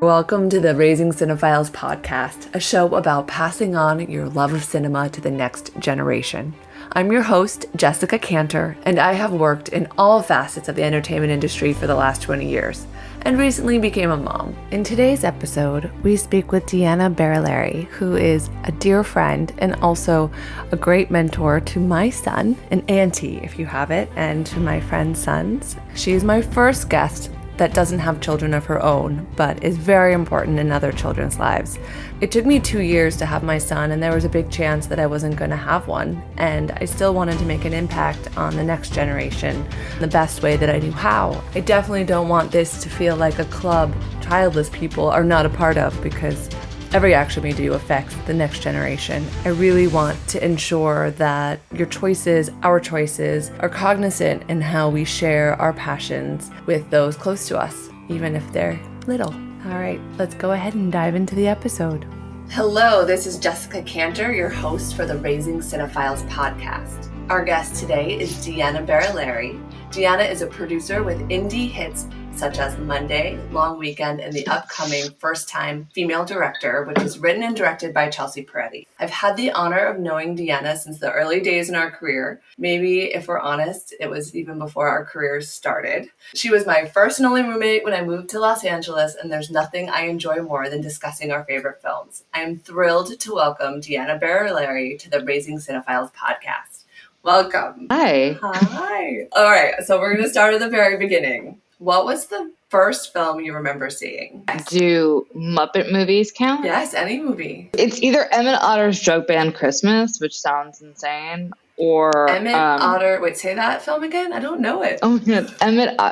Welcome to the Raising Cinephiles podcast, a show about passing on your love of cinema to the next generation. I'm your host, Jessica Kantor, and I have worked in all facets of the entertainment industry for the last 20 years, and recently became a mom. In today's episode, we speak with Deanna Barillari, who is a dear friend and also a great mentor to my son, an auntie if you have it, and to my friend's sons. She is my first guest that doesn't have children of her own, but is very important in other children's lives. It took me 2 years to have my son, and there was a big chance that I wasn't going to have one, and I still wanted to make an impact on the next generation the best way that I knew how. I definitely don't want this to feel like a club childless people are not a part of, because every action we do affects the next generation. I really want to ensure that your choices, our choices, are cognizant in how we share our passions with those close to us, even if they're little. All right, let's go ahead and dive into the episode. Hello, this is Jessica Kantor, your host for the Raising Cinephiles podcast. Our guest today is Deanna Barillari. Deanna is a producer with indie hits such as Monday, Long Weekend, and the upcoming First Time Female Director, which is written and directed by Chelsea Peretti. I've had the honor of knowing Deanna since the early days in our career. Maybe, if we're honest, it was even before our careers started. She was my first and only roommate when I moved to Los Angeles, and there's nothing I enjoy more than discussing our favorite films. I am thrilled to welcome Deanna Barillari to the Raising Cinephiles podcast. Welcome. Hi. Hi. All right, so we're going to start at the very beginning. What was the first film you remember seeing? Do Muppet movies count? Yes, any movie. It's either Emmett Otter's Joke Band Christmas, which sounds insane, or Emmett Otter. Wait, say that film again? I don't know it. Oh,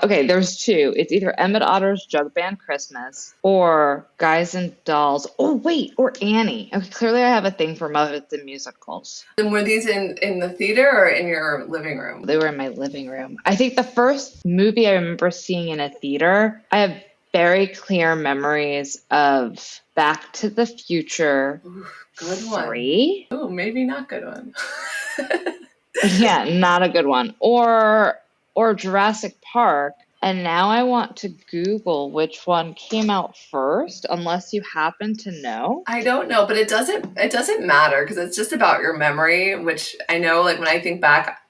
okay, there's two. It's either Emmett Otter's Joke Band Christmas or Guys and Dolls. Oh, wait, or Annie. Okay, clearly I have a thing for Muppets and musicals. And were these in the theater or in your living room? They were in my living room. I think the first movie I remember seeing in a theater, I have very clear memories of Back to the Future. Ooh, good one. 3. Oh, maybe not good one. Yeah, not a good one. Or Jurassic Park. And now I want to Google which one came out first, unless you happen to know. I don't know, but it doesn't matter because it's just about your memory, which I know, like when I think back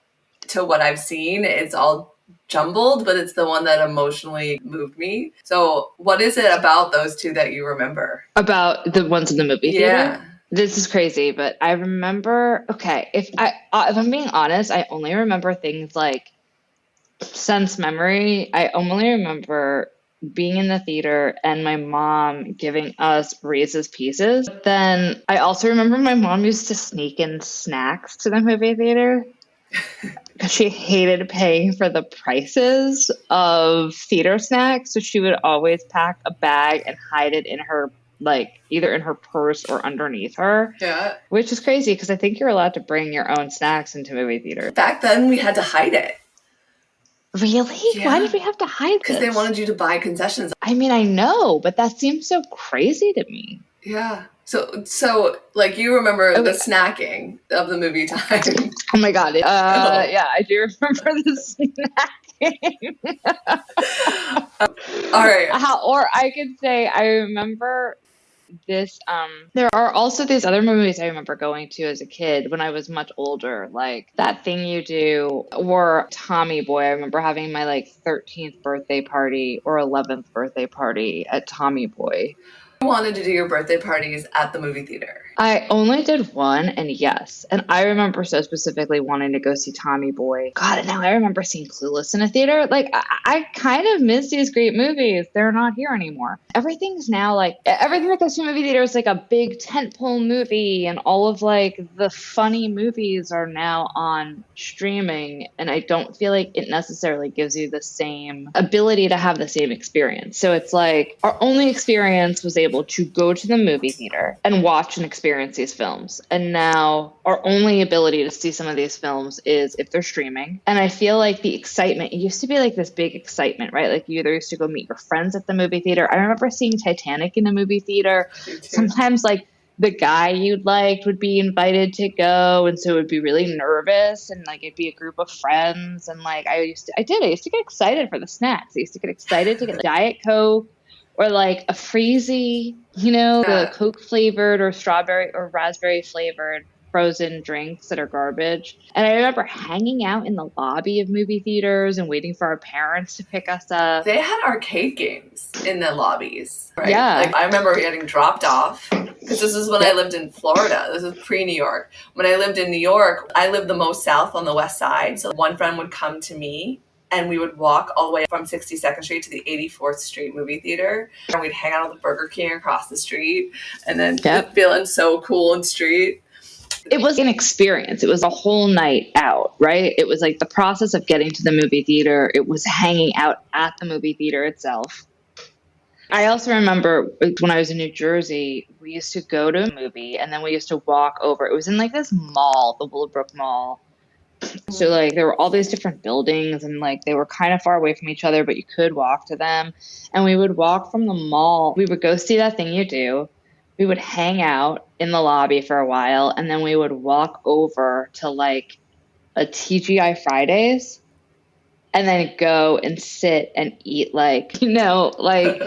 to what I've seen, it's all jumbled, but it's the one that emotionally moved me. So what is it about those two that you remember? About the ones in the movie theater? Yeah. This is crazy, but I remember, okay, if I'm being honest, I only remember things like sense memory. I only remember being in the theater and my mom giving us Reese's Pieces. But then I also remember my mom used to sneak in snacks to the movie theater because she hated paying for the prices of theater snacks. So she would always pack a bag and hide it in her, like either in her purse or underneath her. Yeah. Which is crazy because I think you're allowed to bring your own snacks into movie theater. Back then we had to hide it. Really? Yeah. Why did we have to hide this? Because they wanted you to buy concessions. I mean, I know, but that seems so crazy to me. Yeah. So like you remember the snacking of the movie time. Oh my God. Yeah, I do remember the snacking. All right. Or I could say I remember this. There are also these other movies I remember going to as a kid when I was much older, like That Thing You Do or Tommy Boy. I remember having my like 13th birthday party or 11th birthday party at Tommy Boy. You wanted to do your birthday parties at the movie theater. I only did one, and yes. And I remember so specifically wanting to go see Tommy Boy. God, and now I remember seeing Clueless in a theater. Like, I kind of miss these great movies. They're not here anymore. Everything's now like, everything that goes to a movie theater is like a big tentpole movie, and all of like the funny movies are now on streaming, and I don't feel like it necessarily gives you the same ability to have the same experience. So it's like, our only experience was able to go to the movie theater and watch and experience these films. And now our only ability to see some of these films is if they're streaming. And I feel like the excitement, it used to be like this big excitement, right? Like you either used to go meet your friends at the movie theater. I remember seeing Titanic in the movie theater. Sometimes like the guy you'd liked would be invited to go, and so it would be really nervous, and like it'd be a group of friends, and like I used to get excited for the snacks. I used to get excited to get a Diet Coke or like a Freezy, you know, the Coke flavored or strawberry or raspberry flavored frozen drinks that are garbage. And I remember hanging out in the lobby of movie theaters and waiting for our parents to pick us up. They had arcade games in the lobbies, right? Yeah. Like I remember getting dropped off because this is when I lived in Florida. This is pre-New York. When I lived in New York, I lived the most south on the west side. So one friend would come to me and we would walk all the way from 62nd Street to the 84th Street movie theater. And we'd hang out at the Burger King across the street and then feeling so cool in street. It was an experience. It was a whole night out, right? It was like the process of getting to the movie theater. It was hanging out at the movie theater itself. I also remember when I was in New Jersey, we used to go to a movie and then we used to walk over. It was in like this mall, the Willowbrook Mall. So like there were all these different buildings and like they were kind of far away from each other, but you could walk to them. And we would walk from the mall. We would go see That Thing You Do. We would hang out in the lobby for a while, and then we would walk over to like a TGI Fridays and then go and sit and eat like, you know, like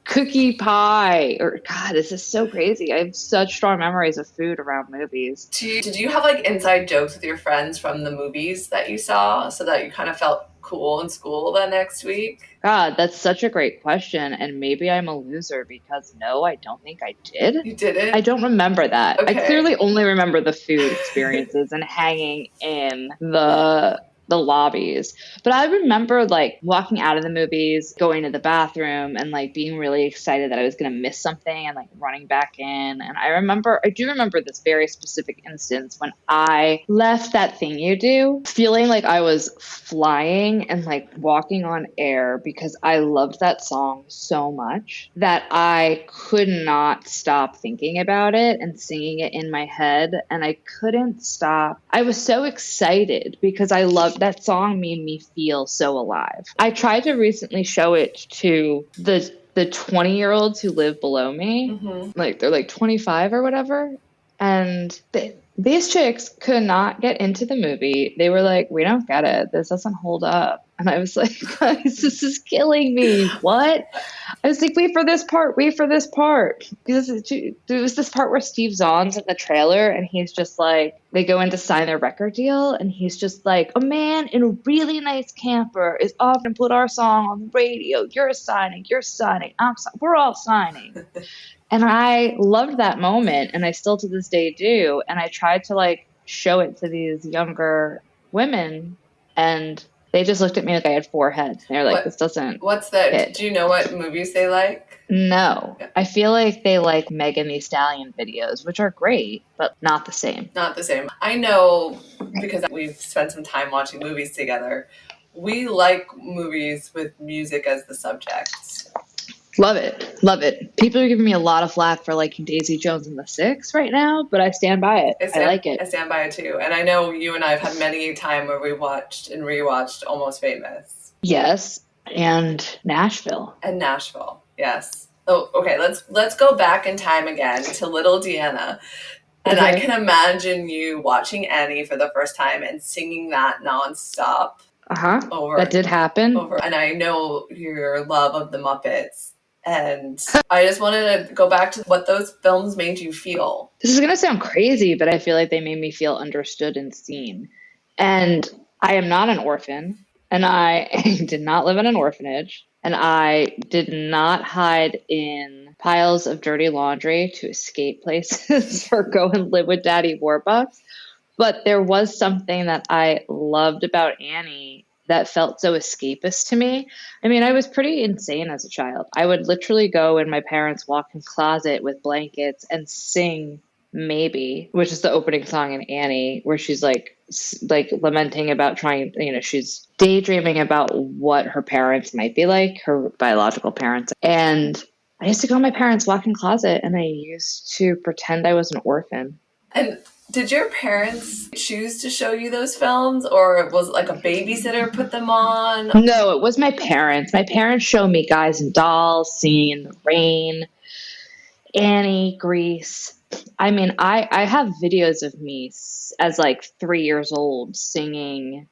cookie pie or God, this is so crazy. I have such strong memories of food around movies. Did you have like inside jokes with your friends from the movies that you saw so that you kind of felt cool in school the next week? God, that's such a great question. And maybe I'm a loser because no, I don't think I did. You didn't? I don't remember that. Okay. I clearly only remember the food experiences and hanging in the lobbies. But I remember like walking out of the movies, going to the bathroom and like being really excited that I was going to miss something and like running back in. And I do remember this very specific instance when I left That Thing You Do feeling like I was flying and like walking on air because I loved that song so much that I could not stop thinking about it and singing it in my head. And I couldn't stop. I was so excited because I loved that song made me feel so alive. I tried to recently show it to the 20-year-olds who live below me. Mm-hmm. Like they're like 25 or whatever. And these chicks could not get into the movie. They were like, we don't get it. This doesn't hold up. And I was like, guys, this is killing me. What? I was like, wait for this part. Because there was this part where Steve Zahn's in the trailer and he's just like, they go in to sign their record deal. And he's just like, a man in a really nice camper is often put our song on the radio. You're signing. We're all signing. And I loved that moment. And I still to this day do. And I tried to like show it to these younger women and they just looked at me like I had four heads. They were like, this doesn't. What's that? Do you know what movies they like? No. I feel like they like Megan Thee Stallion videos, which are great, but not the same. Not the same. I know because we've spent some time watching movies together. We like movies with music as the subject. Love it. People are giving me a lot of flack for liking Daisy Jones and the Six right now, but I stand by it. I like it. I stand by it too. And I know you and I have had many a time where we watched and rewatched Almost Famous. Yes, and Nashville. Yes. Oh, okay. Let's go back in time again to little Deanna. And I can imagine you watching Annie for the first time and singing that nonstop. That did happen. And I know your love of the Muppets. And I just wanted to go back to what those films made you feel. This is going to sound crazy, but I feel like they made me feel understood and seen. And I am not an orphan, and I did not live in an orphanage, and I did not hide in piles of dirty laundry to escape places or go and live with Daddy Warbucks. But there was something that I loved about Annie that felt so escapist to me. I mean, I was pretty insane as a child. I would literally go in my parents' walk-in closet with blankets and sing Maybe, which is the opening song in Annie, where she's like lamenting about trying, she's daydreaming about what her parents might be like, her biological parents. And I used to go in my parents' walk-in closet and I used to pretend I was an orphan. And did your parents choose to show you those films, or was it like a babysitter put them on? No, it was my parents. My parents showed me Guys and Dolls, Singing in the Rain, Annie, Grease. I mean, I have videos of me as like 3 years old singing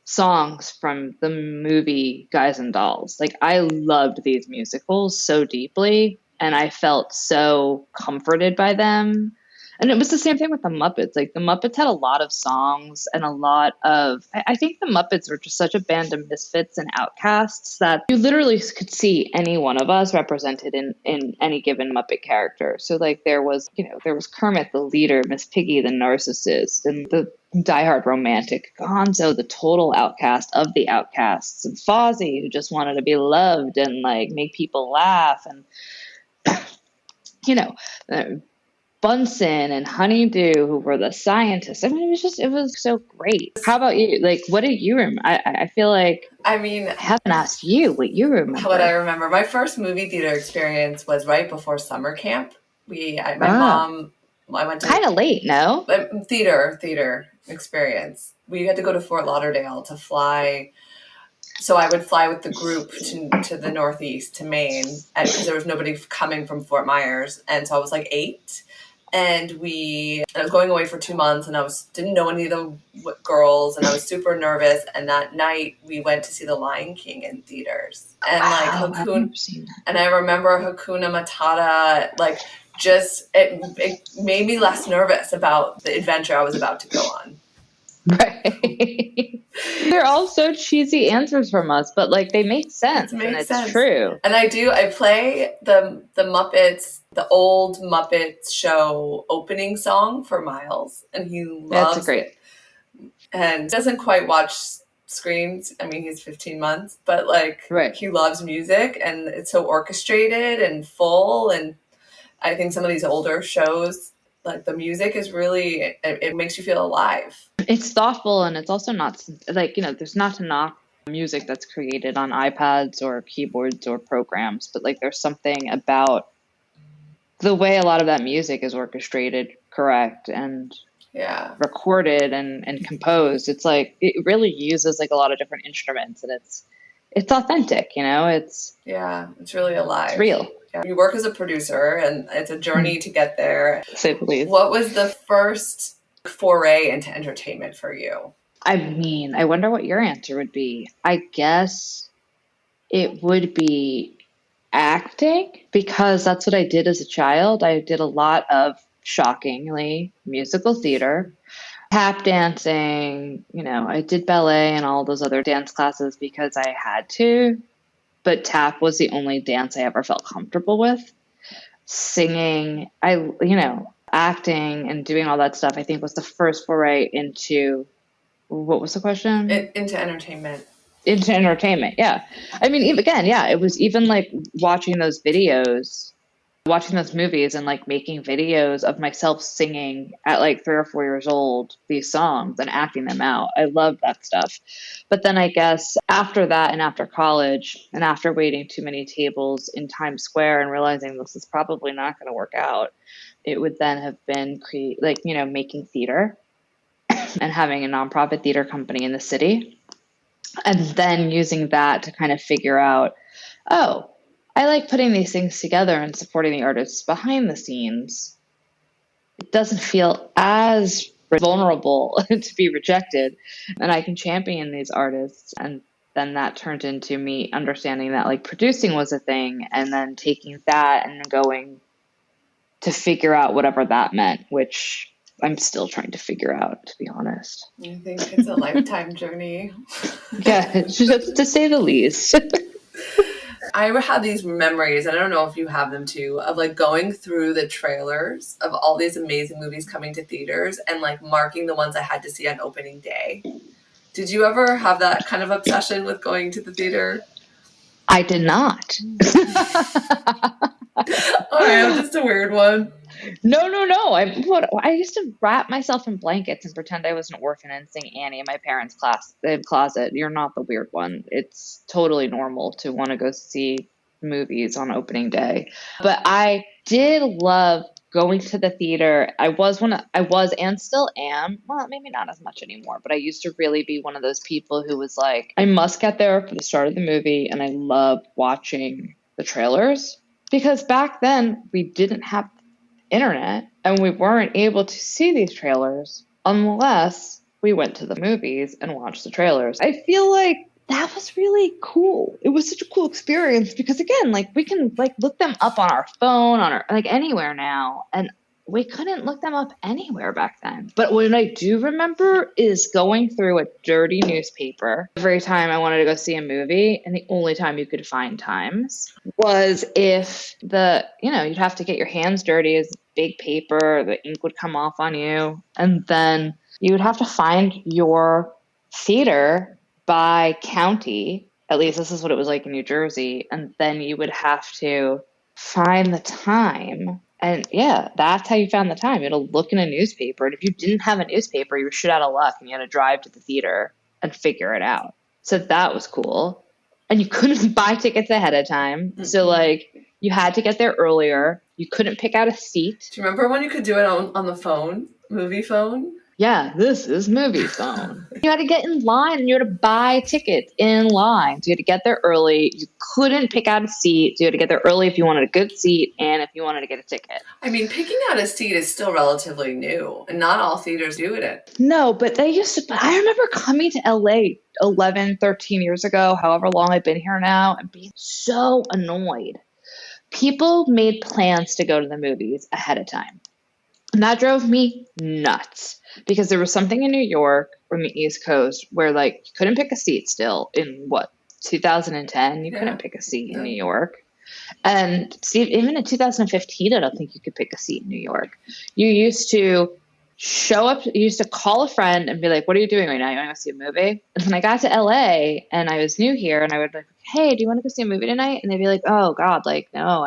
songs from the movie Guys and Dolls. Like, I loved these musicals so deeply, and I felt so comforted by them. And it was the same thing with the Muppets. Like, the Muppets had a lot of songs and a lot of, I think the Muppets were just such a band of misfits and outcasts that you literally could see any one of us represented in any given Muppet character. So like there was Kermit the leader, Miss Piggy the narcissist, and the diehard romantic, Gonzo the total outcast of the outcasts, and Fozzie who just wanted to be loved and like make people laugh, and you know, Bunsen and Honeydew, who were the scientists. I mean, it was so great. How about you? Like, what do you remember? I feel like, I mean, I haven't asked you what you remember. What I remember, my first movie theater experience was right before summer camp. Mom, I went to kind of late, no? Theater experience. We had to go to Fort Lauderdale to fly. So I would fly with the group to the Northeast, to Maine, because there was nobody coming from Fort Myers. And so I was like 8. And I was going away for 2 months, and didn't know any of the girls, and I was super nervous. And that night we went to see The Lion King in theaters, and and I remember Hakuna Matata, like, just it made me less nervous about the adventure I was about to go on. Right. They're all so cheesy answers from us, but like they make sense, and it's true. And I play the Muppets, the old Muppets show opening song for Miles, and he loves it. And doesn't quite watch screens. I mean, he's 15 months, but like he loves music, and it's so orchestrated and full. And I think some of these older shows, like the music is really, it makes you feel alive. It's thoughtful, and it's also not like, there's not to knock music that's created on iPads or keyboards or programs, but like there's something about the way a lot of that music is orchestrated, correct, and recorded and composed. It's like it really uses like a lot of different instruments, and it's authentic, it's really alive. It's real. Yeah. You work as a producer, and it's a journey to get there. Say the least. What was the first foray into entertainment for you? I mean, I wonder what your answer would be. I guess it would be acting, because that's what I did as a child. I did a lot of, shockingly, musical theater, tap dancing. I did ballet and all those other dance classes because I had to, but tap was the only dance I ever felt comfortable with. Singing, acting and doing all that stuff, I think was the first foray into, what was the question? Into entertainment. Into entertainment, yeah. I mean, it was even like watching those movies and like making videos of myself singing at like 3 or 4 years old, these songs, and acting them out. I loved that stuff. But then I guess after that, and after college, and after waiting too many tables in Times Square and realizing this is probably not going to work out, it would then have been making theater and having a nonprofit theater company in the city. And then using that to kind of figure out, oh, I like putting these things together and supporting the artists behind the scenes. It doesn't feel as vulnerable to be rejected, and I can champion these artists. And then that turned into me understanding that like producing was a thing, and then taking that and going to figure out whatever that meant, which I'm still trying to figure out, to be honest. I think it's a lifetime journey. Yeah, just to say the least. I had these memories, and I don't know if you have them too, of like going through the trailers of all these amazing movies coming to theaters and like marking the ones I had to see on opening day. Did you ever have that kind of obsession with going to the theater? I did not. All right, I'm just a weird one. No. I used to wrap myself in blankets and pretend I was an orphan and sing Annie in my parents' closet. You're not the weird one. It's totally normal to want to go see movies on opening day. But I did love going to the theater. I was and still am, well, maybe not as much anymore, but I used to really be one of those people who was like, I must get there for the start of the movie, and I love watching the trailers. Because back then we didn't have internet, and we weren't able to see these trailers unless we went to the movies and watched the trailers. I feel like that was really cool. It was such a cool experience because, again, like, we can like look them up on our phone, on our like anywhere now, and we couldn't look them up anywhere back then. But what I do remember is going through a dirty newspaper every time I wanted to go see a movie, and the only time you could find times was if you'd have to get your hands dirty as big paper, the ink would come off on you, and then you would have to find your theater by county. At least this is what it was like in New Jersey. And then you would have to find the time. And yeah, that's how you found the time. You had to look in a newspaper. And if you didn't have a newspaper, you were shit out of luck and you had to drive to the theater and figure it out. So that was cool. And you couldn't buy tickets ahead of time. Mm-hmm. So like you had to get there earlier. You couldn't pick out a seat. Do you remember when you could do it on the phone, movie phone? Yeah, this is movie phone. You had to get in line and you had to buy tickets in line. So you had to get there early. You couldn't pick out a seat. So you had to get there early if you wanted a good seat and if you wanted to get a ticket. I mean, picking out a seat is still relatively new and not all theaters do it. No, but they used to. I remember coming to LA 11, 13 years ago, however long I've been here now, and being so annoyed. People made plans to go to the movies ahead of time. And that drove me nuts because there was something in New York or on the East Coast where like you couldn't pick a seat still in 2010. You couldn't pick a seat in New York. And Steve, even in 2015, I don't think you could pick a seat in New York. You used to show up, you used to call a friend and be like, what are you doing right now? You want to go see a movie? And when I got to LA and I was new here and I would be like, hey, do you want to go see a movie tonight? And they'd be like, oh God, like, no,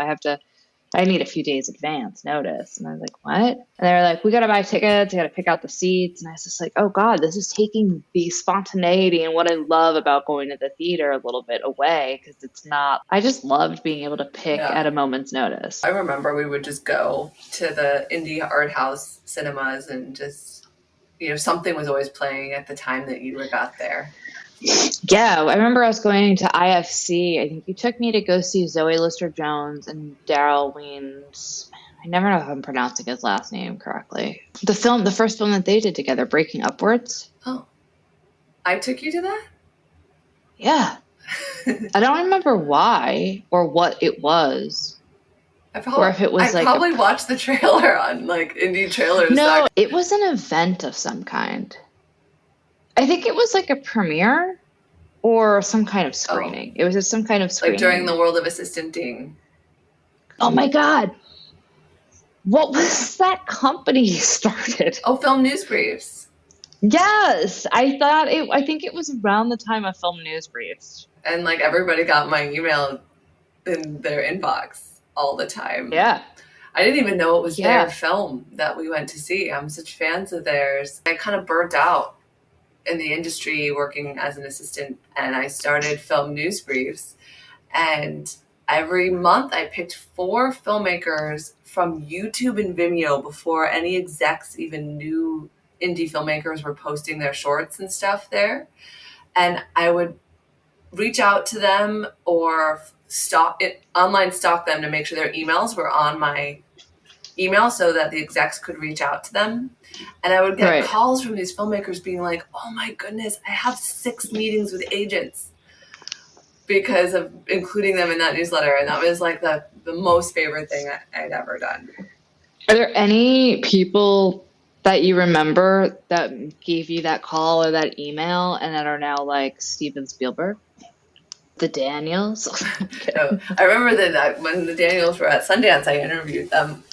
I need a few days advance notice. And I was like, what? And they were like, we got to buy tickets. We got to pick out the seats. And I was just like, oh God, this is taking the spontaneity and what I love about going to the theater a little bit away. Because it's not, I just loved being able to pick at a moment's notice. I remember we would just go to the indie art house cinemas and just, something was always playing at the time that you got there. Yeah, I remember I was going to IFC. I think you took me to go see Zoe Lister-Jones and Daryl Wiens. I never know if I'm pronouncing his last name correctly. The first film that they did together, Breaking Upwards. Oh, I took you to that? Yeah. I don't remember why or what it was. I probably watched the trailer on like indie trailers. No, it was an event of some kind. I think it was like a premiere or some kind of screening. It was just some kind of screening. Like during the World of Assistanting. Oh my God. What was that company you started? Oh, Film News Briefs. Yes. I think it was around the time of Film News Briefs. And like everybody got my email in their inbox all the time. Yeah. I didn't even know it was their film that we went to see. I'm such fans of theirs. I kind of burnt out in the industry working as an assistant, and I started Film News Briefs, and every month I picked 4 filmmakers from YouTube and Vimeo before any execs even knew indie filmmakers were posting their shorts and stuff there, and I would reach out to them or online stalk them to make sure their emails were on my email so that the execs could reach out to them. And I would get calls from these filmmakers being like, oh my goodness, I have 6 meetings with agents because of including them in that newsletter. And that was like the most favorite thing I'd ever done. Are there any people that you remember that gave you that call or that email and that are now like Steven Spielberg? The Daniels? I remember that when the Daniels were at Sundance, I interviewed them.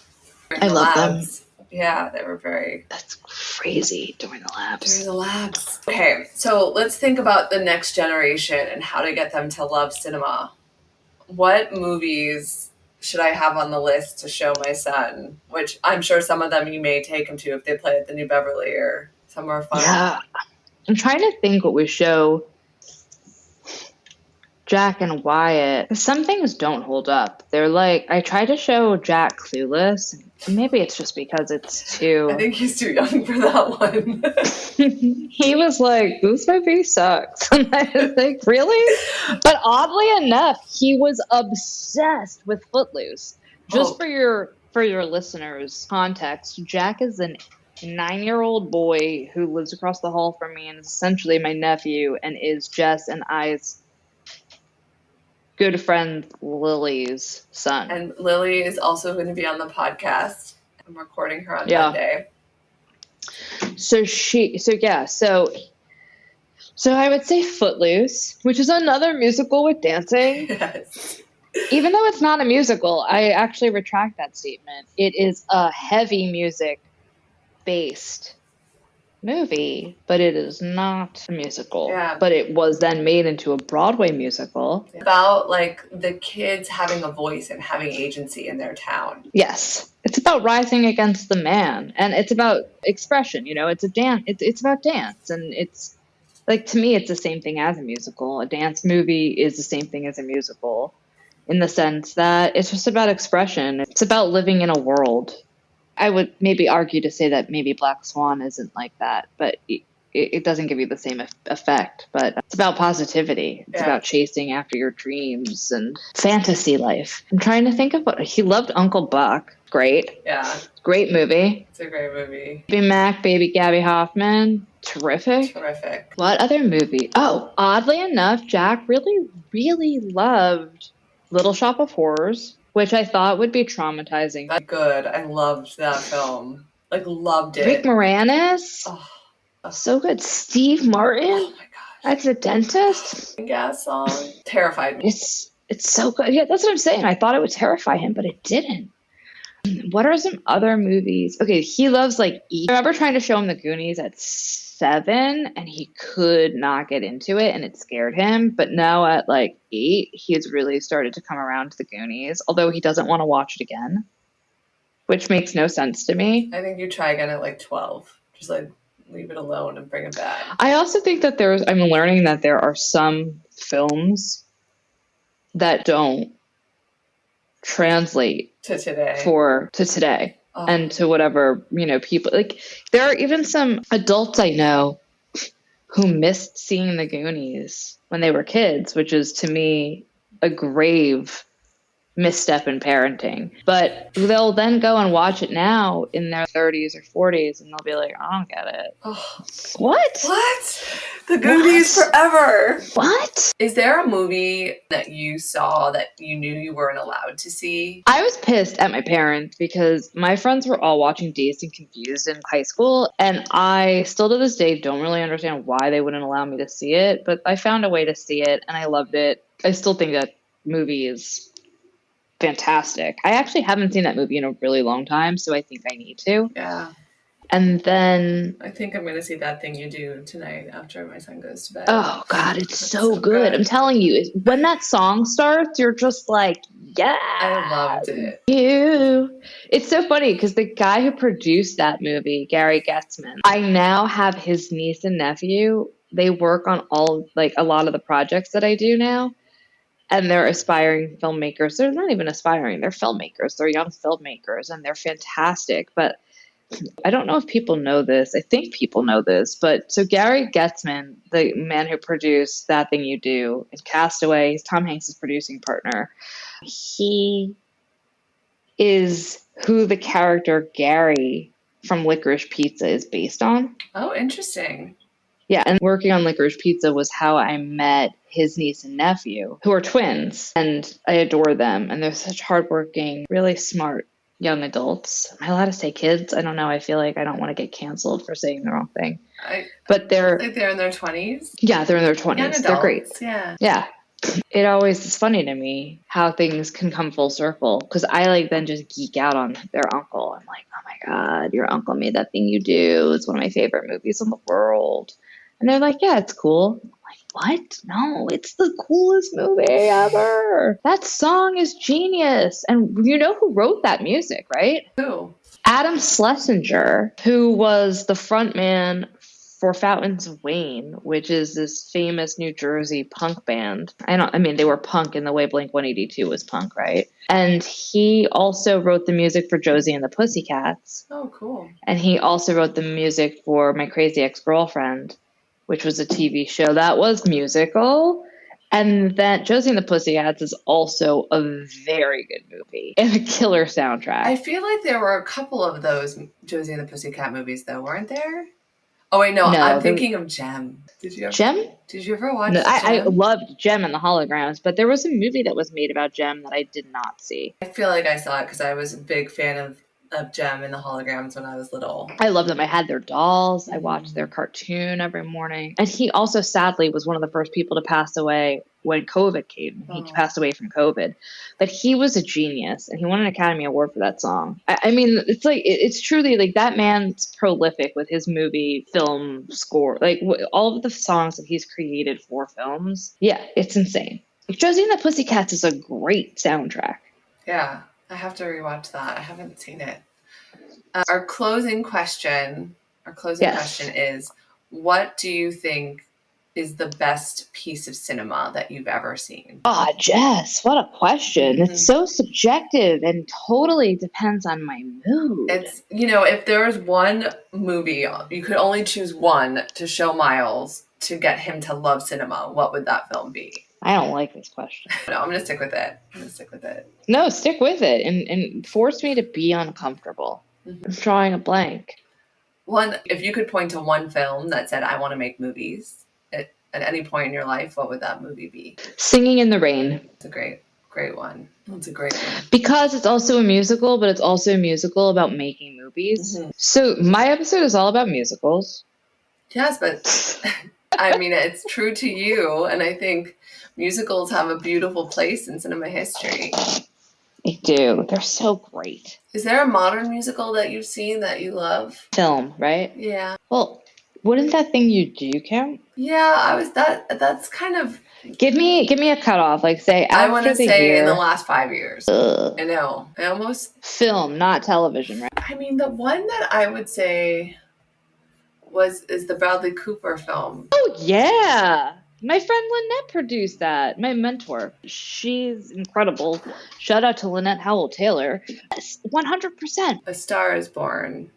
I love them. Yeah, they were very... That's crazy, during the labs. Okay, so let's think about the next generation and how to get them to love cinema. What movies should I have on the list to show my son? Which I'm sure some of them you may take him to if they play at the New Beverly or somewhere fun. Yeah, I'm trying to think what we show Jack and Wyatt. Some things don't hold up. They're like, I tried to show Jack Clueless. Maybe it's just because it's too... I think he's too young for that one. He was like, this movie sucks. And I was like, really? But oddly enough, he was obsessed with Footloose. Just for your listeners' context, Jack is an 9-year-old boy who lives across the hall from me and is essentially my nephew and is Jess and I's good friend Lily's son. And Lily is also going to be on the podcast. I'm recording her on Monday. So I would say Footloose, which is another musical with dancing. Yes. Even though it's not a musical, I actually retract that statement. It is a heavy music-based movie, but it is not a musical. Yeah. But it was then made into a Broadway musical. About like the kids having a voice and having agency in their town. Yes. It's about rising against the man, and it's about expression, it's a dance. It's about dance, and it's like, to me, it's the same thing as a musical. A dance movie is the same thing as a musical in the sense that it's just about expression. It's about living in a world. I would maybe argue to say that maybe Black Swan isn't like that, but it doesn't give you the same effect. But it's about positivity. It's about chasing after your dreams and fantasy life. I'm trying to think of he loved Uncle Buck. Great. Yeah. Great movie. It's a great movie. Baby Mac, Baby Gabby Hoffman. Terrific. What other movie? Oh, oddly enough, Jack really, really loved Little Shop of Horrors, which I thought would be traumatizing. That's good. I loved that film. Like, loved it. Rick Moranis. Oh. So good. Steve Martin. Oh my gosh. As a dentist. Gas song. Terrified me. It's so good. Yeah, that's what I'm saying. I thought it would terrify him, but it didn't. What are some other movies? Okay, he loves I remember trying to show him The Goonies at 7 and he could not get into it and it scared him. But now at 8, he has really started to come around to The Goonies, although he doesn't want to watch it again, which makes no sense to me. I think you try again at 12. Just leave it alone and bring it back. I also think that I'm learning that there are some films that don't translate to today and to whatever people there are even some adults I know who missed seeing The Goonies when they were kids, which is to me a grave misstep in parenting. But they'll then go and watch it now in their 30s or 40s and they'll be like, I don't get it. Oh. What The Goonies forever. What is there a movie that you saw that you knew you weren't allowed to see? I was pissed at my parents because my friends were all watching Dazed and Confused in high school, and I still to this day don't really understand why they wouldn't allow me to see it, but I found a way to see it and I loved it. I still think that movie is fantastic. I actually haven't seen that movie in a really long time, so I think I need to. Yeah. And then I think I'm going to see That Thing You Do tonight after my son goes to bed. Oh God, it's so good. I'm telling you, when that song starts, you're just like, yeah. I loved it. It's so funny because the guy who produced that movie, Gary Getzman, I now have his niece and nephew. They work on a lot of the projects that I do now. And they're aspiring filmmakers. They're not even aspiring. They're filmmakers. They're young filmmakers, and they're fantastic. But I don't know if people know this. I think people know this. But so Gary Getzman, the man who produced That Thing You Do and Castaway, he's Tom Hanks' producing partner. He is who the character Gary from Licorice Pizza is based on. Oh, interesting. Yeah, and working on Licorice Pizza was how I met his niece and nephew, who are twins, and I adore them. And they're such hardworking, really smart young adults. Am I allowed to say kids? I don't know. I feel like I don't want to get canceled for saying the wrong thing. But they're they're great. Yeah. Yeah. It always is funny to me how things can come full circle, because I then just geek out on their uncle. I'm like, oh my God, your uncle made That Thing You Do. It's one of my favorite movies in the world. And they're like, yeah, it's cool. I'm like, what? No, it's the coolest movie ever. That song is genius. And you know who wrote that music, right? Who? Adam Schlesinger, who was the frontman for Fountains of Wayne, which is this famous New Jersey punk band. They were punk in the way Blink-182 was punk, right? And he also wrote the music for Josie and the Pussycats. Oh, cool. And he also wrote the music for My Crazy Ex-Girlfriend, which was a TV show that was musical. And then Josie and the Pussycats is also a very good movie and a killer soundtrack. I feel like there were a couple of those Josie and the Pussycat movies, though, weren't there? Oh, wait, no, I'm thinking of Gem. Did you ever watch Gem? I loved Gem and the Holograms, but there was a movie that was made about Gem that I did not see. I feel like I saw it because I was a big fan of Gem and the Holograms when I was little. I loved them. I had their dolls. I watched their cartoon every morning. And he also, sadly, was one of the first people to pass away when COVID came. He passed away from COVID. But he was a genius, and he won an Academy Award for that song. I mean, it's like, it's truly like that man's prolific with his movie, film, score. Like all of the songs that he's created for films. Yeah, it's insane. Josie and the Pussycats is a great soundtrack. Yeah. I have to rewatch that. I haven't seen it. Our closing question is, what do you think is the best piece of cinema that you've ever seen? Ah, Jess, what a question. Mm-hmm. It's so subjective and totally depends on my mood. It's, if there was one movie, you could only choose one to show Miles to get him to love cinema, what would that film be? I don't like this question. No, I'm going to stick with it. No, stick with it and force me to be uncomfortable. Mm-hmm. I'm drawing a blank. If you could point to one film that said, I want to make movies at any point in your life, what would that movie be? Singing in the Rain. It's a great one. It's a great one. Because it's also a musical, but it's also a musical about making movies. Mm-hmm. So my episode is all about musicals. Yes, but I mean, it's true to you, and I think musicals have a beautiful place in cinema history. They do. They're so great. Is there a modern musical that you've seen that you love? Film, right? Yeah. Well, wouldn't That Thing You Do count? Yeah, that's kind of... Give me a cutoff. Like, say, after I want to say year, in the last 5 years. Ugh. I know. I almost... Film, not television, right? I mean, the one that I would say is the Bradley Cooper film. Oh, yeah. My friend Lynette produced that. My mentor. She's incredible. Shout out to Lynette Howell-Taylor. 100%. A Star is Born.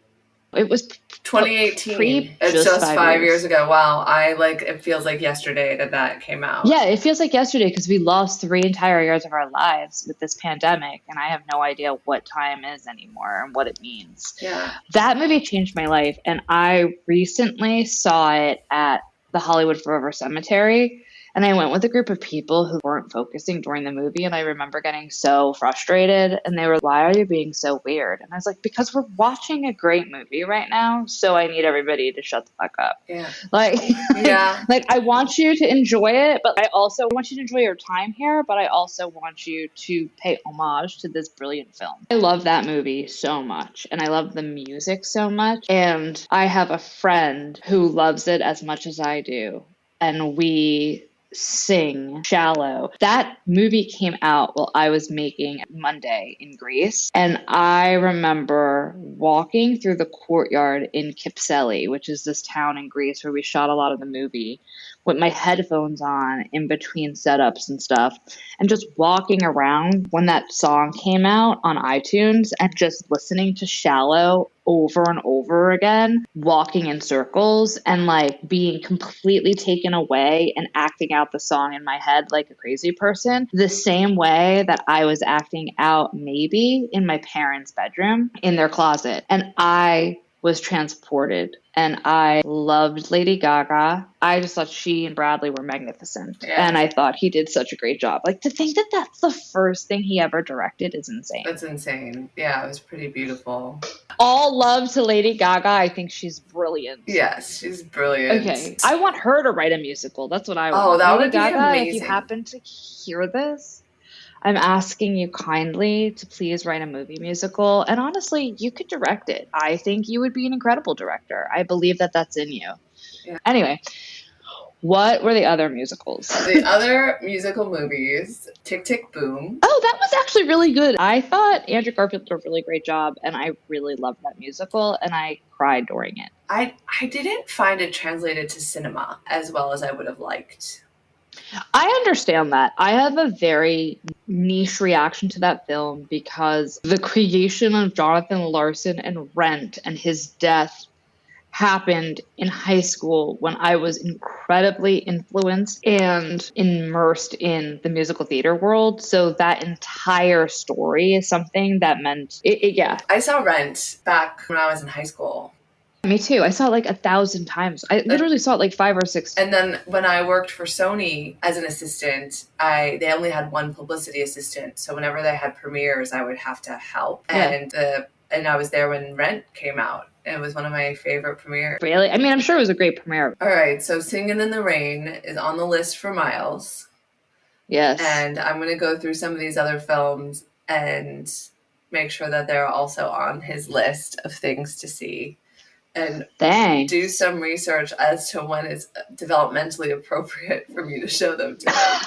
It was 2018. It's just 5 years ago. Wow. It feels like yesterday that came out. Yeah, it feels like yesterday because we lost 3 entire years of our lives with this pandemic, and I have no idea what time is anymore and what it means. Yeah. That movie changed my life, and I recently saw it at the Hollywood Forever Cemetery, and I went with a group of people who weren't focusing during the movie, and I remember getting so frustrated, and they were, why are you being so weird? And I was like, because we're watching a great movie right now, so I need everybody to shut the fuck up. Yeah. Yeah. I want you to enjoy it, but I also want you to enjoy your time here, but I also want you to pay homage to this brilliant film. I love that movie so much, and I love the music so much, and I have a friend who loves it as much as I do, and we sing Shallow. That movie came out while I was making Monday in Greece, and I remember walking through the courtyard in Kypseli, which is this town in Greece where we shot a lot of the movie, with my headphones on in between setups and stuff, and just walking around when that song came out on iTunes and just listening to Shallow over and over again, walking in circles and being completely taken away and acting out the song in my head like a crazy person, the same way that I was acting out maybe in my parents' bedroom in their closet. And I was transported, and I loved Lady Gaga. I just thought she and Bradley were magnificent. Yeah. And I thought he did such a great job. To think that that's the first thing he ever directed is insane. That's insane. Yeah, it was pretty beautiful. All love to Lady Gaga. I think she's brilliant. Yes, she's brilliant. Okay. I want her to write a musical. That's what I want. Oh, that Lady would Gaga, be amazing. If you happen to hear this, I'm asking you kindly to please write a movie musical. And honestly, you could direct it. I think you would be an incredible director. I believe that that's in you. Yeah. Anyway, what were the other musicals? The other musical movies, Tick, Tick, Boom. Oh, that was actually really good. I thought Andrew Garfield did a really great job, and I really loved that musical, and I cried during it. I didn't find it translated to cinema as well as I would have liked. I understand that. I have a very niche reaction to that film because the creation of Jonathan Larson and Rent and his death happened in high school when I was incredibly influenced and immersed in the musical theater world. So that entire story is something that meant it. Yeah. I saw Rent back when I was in high school. Me too. I saw it like 1,000 times. I literally saw it like 5 or 6. And then when I worked for Sony as an assistant, they only had one publicity assistant. So whenever they had premieres, I would have to help. Yeah. And I was there when Rent came out. It was one of my favorite premieres. Really? I mean, I'm sure it was a great premiere. All right. So Singin' in the Rain is on the list for Miles. Yes. And I'm going to go through some of these other films and make sure that they're also on his list of things to see. And do some research as to when it's developmentally appropriate for me to show them to him.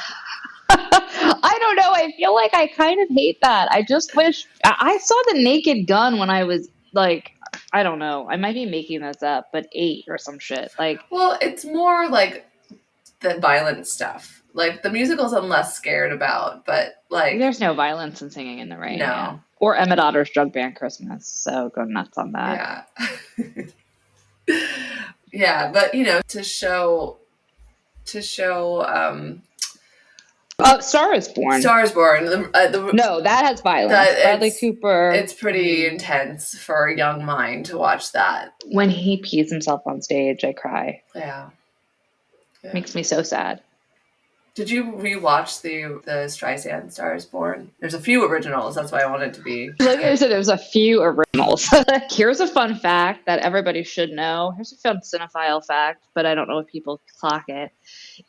I don't know. I feel like I kind of hate that. I just wish I saw The Naked Gun when I was like, I don't know. I might be making this up, but 8 or some shit. Like, well, it's more like the violent stuff. Like the musicals, I'm less scared about, but like there's no violence in Singing in the Rain. No. Yeah. Or Emmett Otter's Drug Band Christmas. So go nuts on that. Yeah. Yeah, but to show Star is Born. Star is Born. No, that has violence. Bradley Cooper. It's pretty intense for a young mind to watch that. When he pees himself on stage, I cry. Yeah. Makes me so sad. Did you rewatch the Streisand Star is Born? There's a few originals. That's why I wanted to be. Like I said, there's a few originals. Here's a fun fact that everybody should know. Here's a fun cinephile fact, but I don't know if people clock it.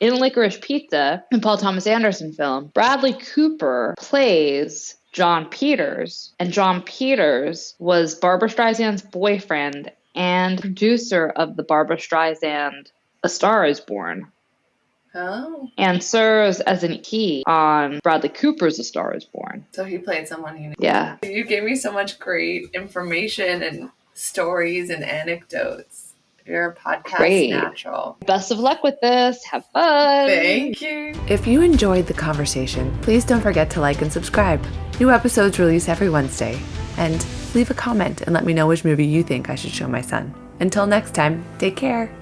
In Licorice Pizza, a Paul Thomas Anderson film, Bradley Cooper plays John Peters, and John Peters was Barbra Streisand's boyfriend and producer of the Barbra Streisand A Star is Born. Oh. And serves as an EP on Bradley Cooper's A Star is Born. So he played someone he knew. Yeah. You gave me so much great information and stories and anecdotes. You're a podcast natural. Best of luck with this. Have fun. Thank you. If you enjoyed the conversation, please don't forget to like and subscribe. New episodes release every Wednesday. And leave a comment and let me know which movie you think I should show my son. Until next time, take care.